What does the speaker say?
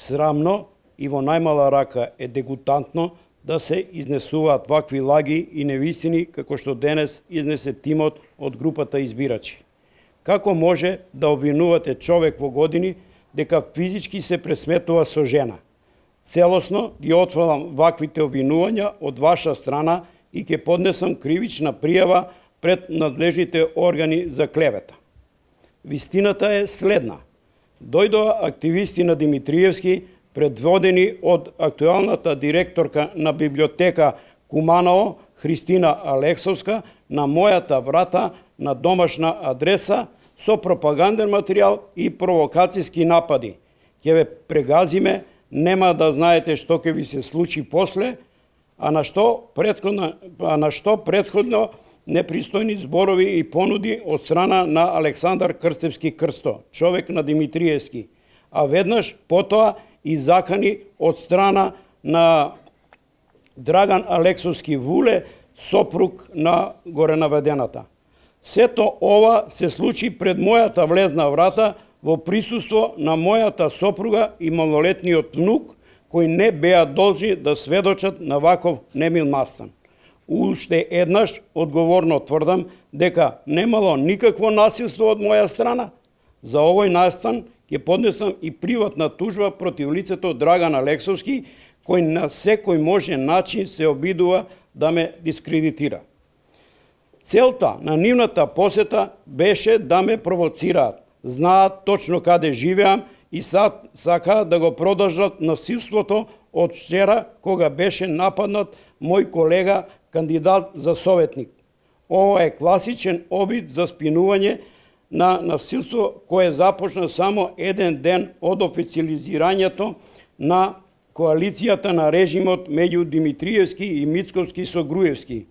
Срамно и во најмала рака е дегутантно да се изнесуваат вакви лаги и невистини како што денес изнесе тимот од групата избирачи. Како може да обвинувате човек во години дека физички се пресметува со жена? Целосно ги отфрлам ваквите обвинувања од ваша страна и ќе поднесам кривична пријава пред надлежните органи за клевета. Вистината е следна. Дојдоа активисти на Димитриевски, предводени од актуелната директорка на библиотека Куманово, Христина Алексовска, на мојата врата на домашна адреса со пропаганден материјал и провокацијски напади. Ќе ве прегазиме, нема да знаете што ќе ви се случи после, а на што предходно непристојни зборови и понуди од страна на Александар Крстевски Крсто, човек на Димитриевски, а веднаш потоа и закани од страна на Драган Алексовски Вуле, сопруг на горенаведената. Сето ова се случи пред мојата влезна врата во присуство на мојата сопруга и малолетниот внук, кои не беа должни да сведочат на ваков немил настан. Уште еднаш одговорно тврдам дека немало никакво насилство од моја страна. За овој настан ќе поднесам и приватна тужба против лицето Драган Алексовски, кој на секој можен начин се обидува да ме дискредитира. Целта на нивната посета беше да ме провоцираат. Знаат точно каде живеам и сакаат да го продолжат насилството од вчера, кога беше нападнат мој колега кандидат за советник. Ова е класичен обид за спинување на насилство кое започна само еден ден од официализирањето на коалицијата на режимот меѓу Димитриевски и Мицковски со Груевски.